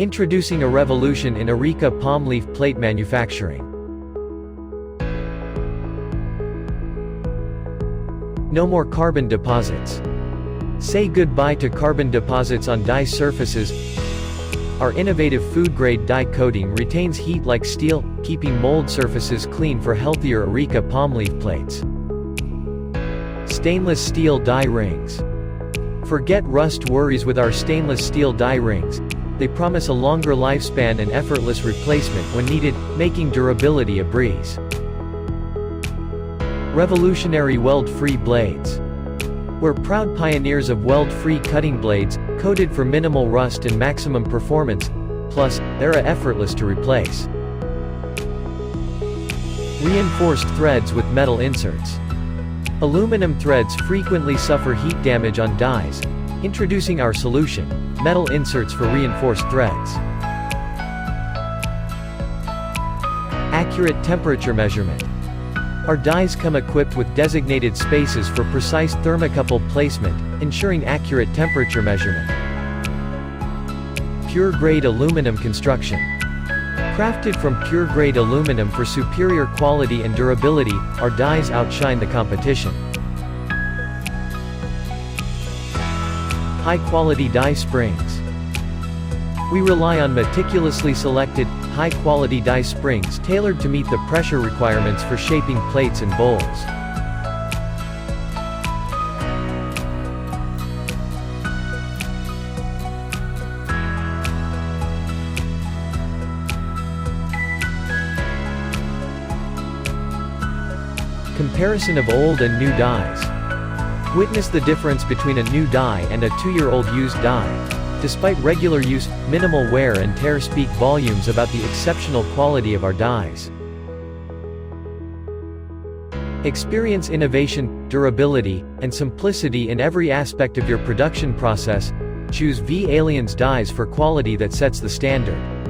Introducing a revolution in Areca palm leaf plate manufacturing. No more carbon deposits. Say goodbye to carbon deposits on die surfaces. Our innovative food-grade die coating retains heat like steel, keeping mold surfaces clean for healthier Areca palm leaf plates. Stainless steel die rings. Forget rust worries with our stainless steel die rings. They promise a longer lifespan and effortless replacement when needed, making durability a breeze. Revolutionary weld-free blades. We're proud pioneers of weld-free cutting blades, coated for minimal rust and maximum performance, plus, they're effortless to replace. Reinforced threads with metal inserts. Aluminum threads frequently suffer heat damage on dies. Introducing our solution, metal inserts for reinforced threads. Accurate temperature measurement. Our dies come equipped with designated spaces for precise thermocouple placement, ensuring accurate temperature measurement. Pure-grade aluminum construction. Crafted from pure-grade aluminum for superior quality and durability, our dies outshine the competition. High-quality die springs. We rely on meticulously selected, high-quality die springs tailored to meet the pressure requirements for shaping plates and bowls. Comparison of old and new dies. Witness the difference between a new die and a 2-year-old used die. Despite regular use, minimal wear and tear speak volumes about the exceptional quality of our dies. Experience innovation, durability, and simplicity in every aspect of your production process. Choose V-Alienz dies for quality that sets the standard.